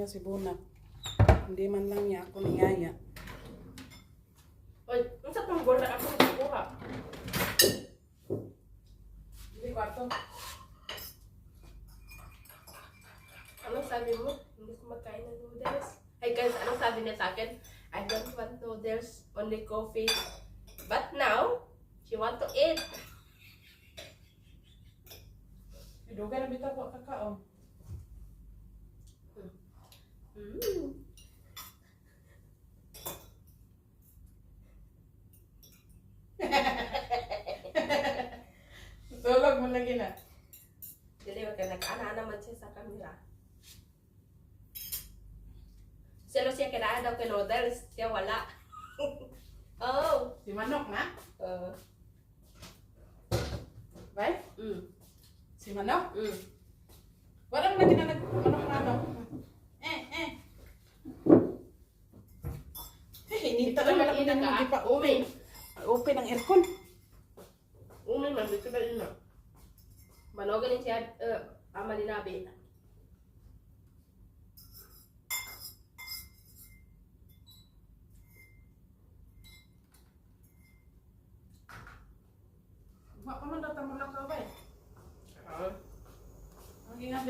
na si Bunak. Hindi man lang niya ako niyaya. Oy, ang sa panggol na ako nagkukuha. Hindi ko ato. Anong sabi mo? Hindi ko magkain ng noodles. Hey guys, anong sabi niya sa akin? I don't want noodles, only coffee. But now, she want to eat. Iduga na bitaw ko kakaon. Mm. Tulog mo lagi na. Dili, wag ka nag-ana naman siya sa camera. Siya kinaan daw kay noodles, siya wala. Oh. Si Manok na? Uh, Right? Si Manok? mm. Wala mo na tinanag Manok. Hinita lang wala ko na hindi pa open. Open ang aircon. Umi man, dito ba yun na? Manogaling siya, ama ni Nabi. Wa pa man data mo lang ka ba eh. Ang ingat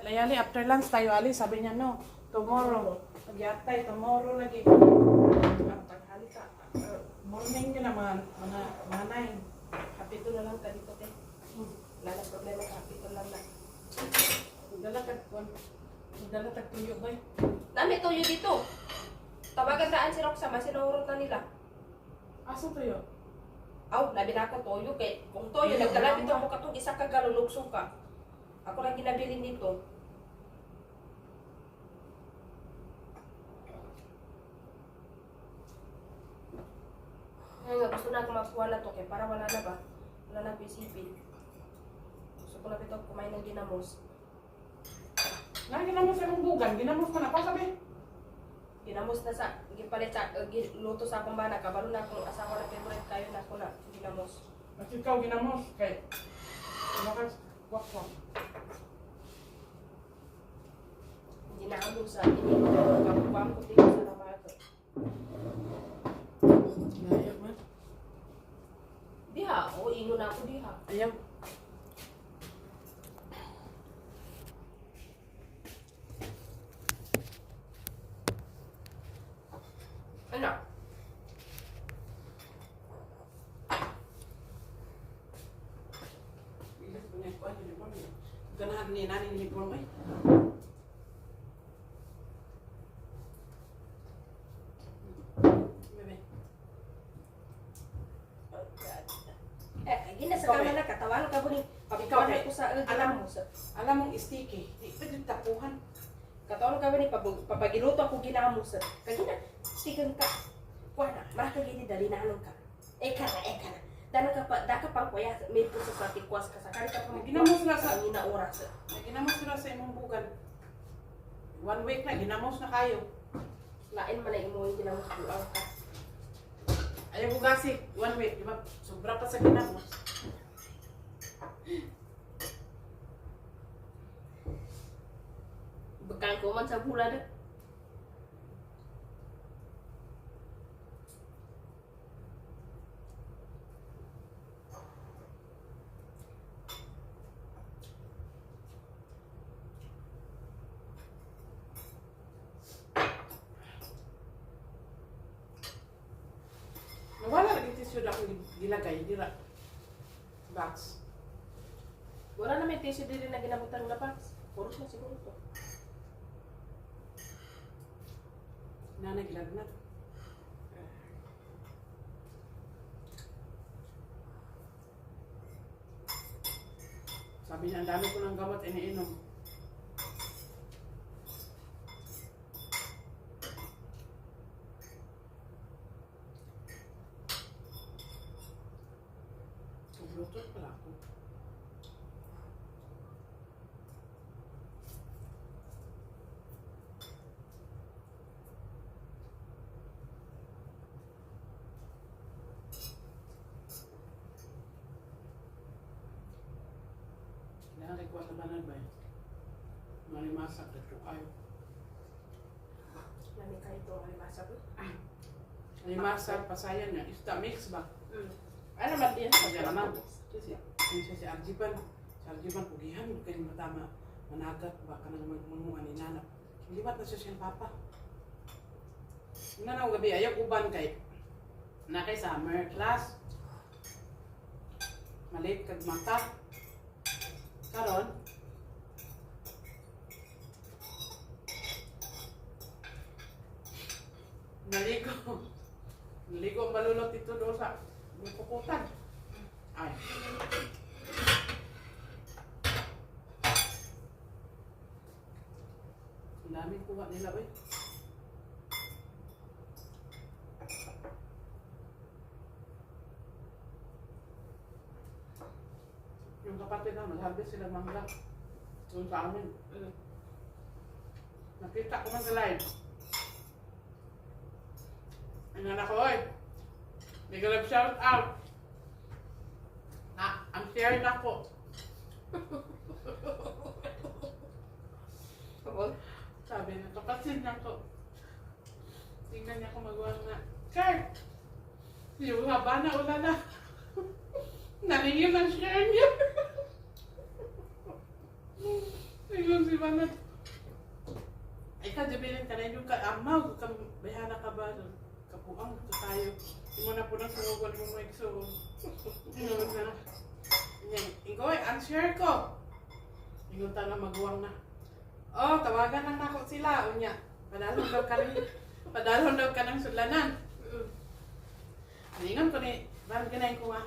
layali after lunch tayo ali sabi niya no. Tomorrow. Pagyatay tomorrow lagi. Paghali ka. Morning ka na mga 9. Kapito na lang ka dito, te. Wala na problema, kapito lang na. Dala tag tuyo ba? Nami tuyo dito. Tawagan daan si Roxama, sinurot na nila. Aso tuyo? Aw, labi na ako toyo kay kung toyo nagdala dito mo katong isa ka galon og suka. Ako lang ginabili nito. Ngayon, gusto na ako makuha na to kay para wala na ba? Wala na ako isipin. Gusto ko na ito kumain ng ginamos. Nga ginamos sa mong bugan, ginamos ka na pa sabi. Ginamos na sa, gipalit sa, luto sa akong bana, kabalo na akong asawa na favorite kayo na ako na ginamos. Mas ikaw ginamos kay Bakas kwak. Ginamos sa inyo, kapukwang ko dito sa labato. Ayaw man. Diha, o ingo na ako diha. Ayaw. Ano? Ganahan ni nani ni Bron ay. Bebe. Ginasa ka man na, katawan ka po ni, pagkawan ko sa ginamos. Alam mong sticky, di pwede tapuhan. Katawan ka ba ni, papagiluto ako ginamos. Kagina, stikan ka. Kuwana, maraka gini dali na anong ka. Eka na. Daka pang kuya, may puso sa tikwas ka. Sakari ka pang Ginamos na sa ang oras. ginamos na sa imong bugan. 1 week na ginamos na kayo. Lain man na imo yung ginamos buang ka. Ayaw bugasi 1 week, di ba? Sobra pa sa ginamos. Bekan ko man sa bulan na. Wala lagi tissue na akong gilagay, dira. Box. Wala na may tissue din na ginabutan na box. Puros na siguro to. Nana gilagnat. Sabi niya, ang dami ko ng gamot iniinom. Bluetooth pala ako. Kailangan ko sa banan ba yun? Malimasak dito kayo. Ito, alimasa po. Alimasa, pasayan niya. Isda mix ba? Ano man din? Kaya naman. Si Arjiban. Si Arjiban, pugihan. Kaya matama. Managat. Baka nang magmunguan ni Nana. Libat na siya siyang papa. Una na gabi, ayaw uban kay na kay summer class. Malit kag mata. Karon, naligo. Naligo ang balulot dito doon sa may pukutan. Ay. Ang daming kuha nila, oy. Yung kapatid na, mag-harvest sila mangga. Doon sa amin. Nakita ko man sa live. Ang anak ko, oy. May galap shout out. Ang share na ko. Sabi na, kapatid na ko. Tingnan niya ako magawa na. Share! Yung haba na, wala na. Nalingin ang share niya. Ayun si Banat. Ay ka, jabilin ka na yung ka-amaw. Bahana ka ba? Kapuang ka tayo. Hindi mo na po nang sunugan mo mo ikso. Inulog na. Ingoy, ang share ko. Ingon ta na maguwang na. Oh, tawagan lang nako sila. Unya, padalon daw ka ng sudlanan. Ingon ko ni, bakit ganayin ko nga?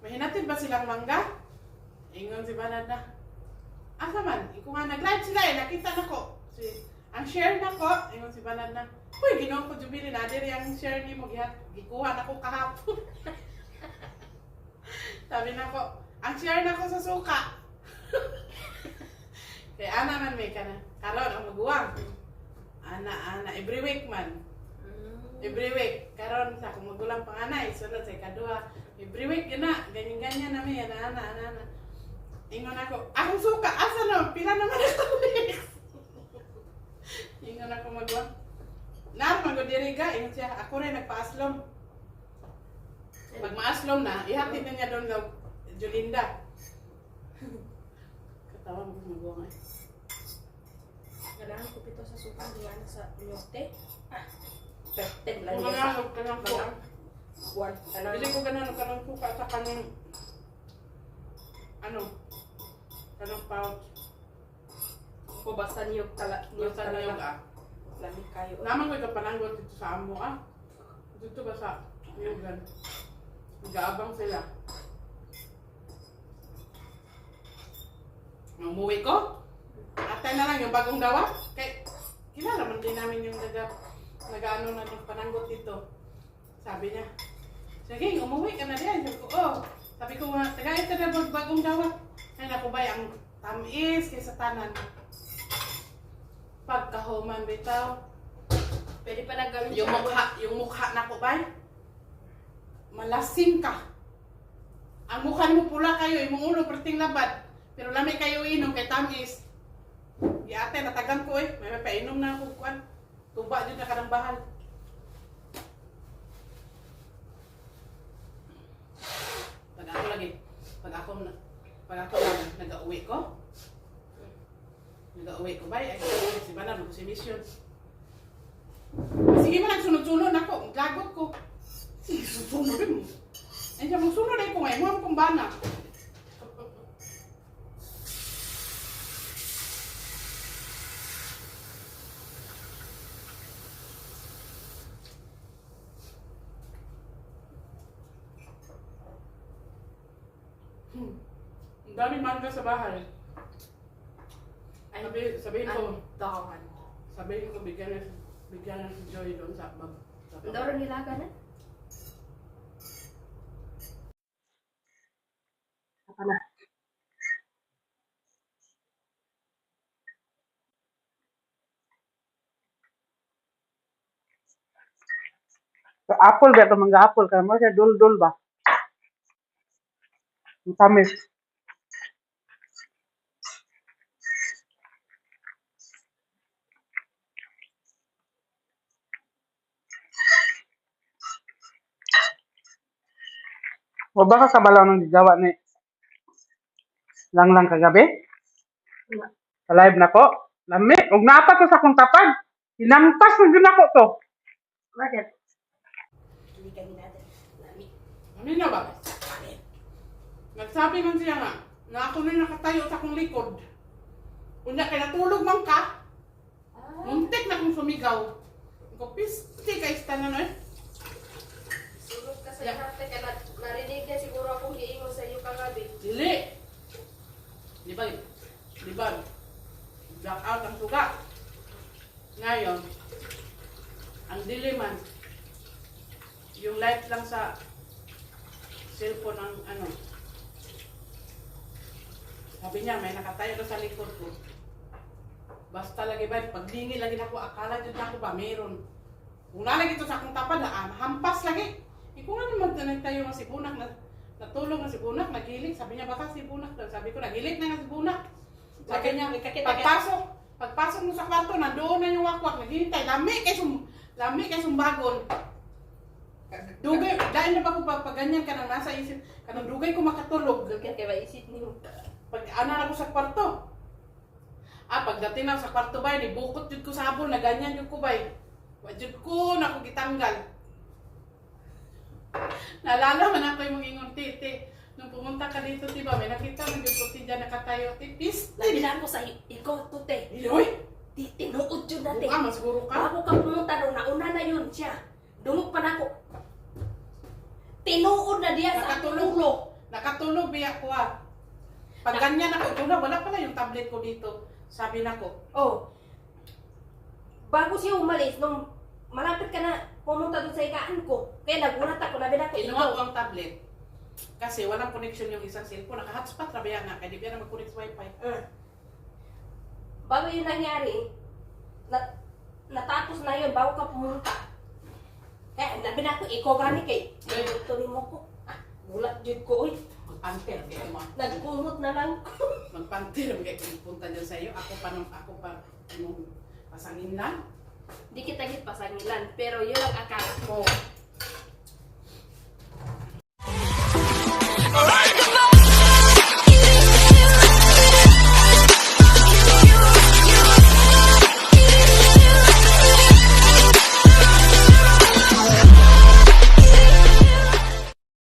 Mahinatin ba silang mangga? Ingon si Banad na. Asa man, iko nga nag-live sila eh, nakita na ko. Ang share na ko, ingon si Banad na. Uy, ginoon ko Jubilin, nadir yung share ni mo, gikuha na ko kahapon. Sabi na ko, ang share na ko sa suka. Kaya ana man may kana. Karon ang maguwang. Ana every week man. Every week karon sa kung magulang panganay sunod sa kadua. Every week gina ganyan na mi ana. Ingon ako, akong suka asa no? Pila naman ako. Ingon ako maguwang. Na magdiriga ingon siya, ako rin nagpaaslom. Pag maaslom na, ihatid na niya doon daw Jolinda. Katawa mo maguwang ay. Kailangan ko pito sa suka, diyan sa nyote. Perfect lang Kung yan ano, kanang kuha. One. Bili ko kanang kuka sa kanang kanang pouch. O basta niyog Basta na yung Lamig kayo. naman ko kapananggot dito sa amo Dito ba sa Yugan? Nag-aabang sila. Umuwi ko. Atay na lang yung bagong gawa. Kay kilala man din namin yung nag-ano na ng pananggot dito. Sabi niya, sige, umuwi ka na din. Sabi ko, oh. Sabi ko, tagayat ka na bagong gawa. Ay nakubay ang tamis kaysa tanan. Pagkahuman bitaw. Pwede pa na gawin Yung mukha na ko bay. Malasim ka. Ang mukha mo pula kayo, imong ulo perting labad. Pero lami kayo inom kay tamis. Di ate, natagan ko eh. May painom na ako kuan. Tuba dyan na kanang bahal. Pag ako lagi, pag ako nag-uwi ko ba? Ay, si Bana, si Mission. Sige man, nagsunod-sunod ako. Gagot ko. Sige, susunod din mo. Ay, siya magsunod ay ko ngayon. Mukhang kong Bana. Ang dami mangga sa bahay. Sabihin ko, Dahan. bigyan na si Joy doon sa bag. Ang daw rin nilaga na? Apa na? Apple ba ito? Mangga apple ka mo siya dul-dul ba? Ang tamis. O baka sa balaw ng gawa ni lang kagabi? Wala. Sa live na ko? Lami, ug naapa to sa akong tapad. Hinampas na yun ako to. Bakit? Hindi kami natin. Lami. Ano na ba? Nagsabi man siya nga, na ako na nakatayo sa akong likod. Kunya kay natulog man ka, muntik na akong sumigaw. Ko pisti kay tanan eh. Sulog ka sa harte ka na narinig niya siguro akong giingon sa iyo kagabi. Dili. Di ba? Di ba? Black out ang suga. Ngayon, ang diliman, yung light lang sa cellphone ang ano. Sabi niya, may nakatayo na sa likod ko. Basta lagi ba, paglingi lagi na ako, akala dyan na ako ba, meron. Kung nalagi ito sa akong tapad, hampas lagi. Kung ano naman nagtayo nga si Bunak, natulog na si Bunak, nagilik. Sabi niya, baka si Bunak. Sabi ko, nagilik na nga si Bunak. Sabi niya, pagpasok mo sa kwarto, nandoon na yung wakwak, naghihintay. Lami kay sumbagon. Dugay, dahil na ba ko pag ganyan ka nang nasa isip, kanang dugay ko makatulog. Dugay kay maisip niyo. Pag ana ako sa kwarto. Pagdating na sa kwarto bay, nibukot jud ko sa habol, na ganyan jud ko bay. Wa jud ko na ko gitanggal. Naalala man ako yung ingon titi. Nung pumunta ka dito, diba, may nakita mo yung puti dyan nakatayo. Tipis. Lagi na ako sa ikaw to te. Iloy! Tinuod yun natin. Masguro ka. Bago ka pumunta doon, nauna na yun siya. Dumog pa na ako. Tinuod na diya sa Nakatulog. Nakatulog biya ko Pag ganyan ako, wala pala yung tablet ko dito. Sabi na ko. Oh. Bago siya umalis, nung malapit ka na pumunta doon sa ikaan ko, kaya nagulat ako, nabi na ko, Inuha ko ang tablet. Kasi walang connection yung isang cellphone. Naka-hotspot na biya na. Kaya di biya na mag-connect sa wifi. Bago yun nangyari, natapos na yun, bago ka pumunta. Kaya nabi na ko, ikaw gani kay. Tuloy mo ko. Gulat jud ko, uy. Magpantir. Nagkumot na lang. Magpantir. Magkaya punta dyan sa iyo. Ako pa, pasangin lang. Di kita git pasangilan, pero yun ang akala ko.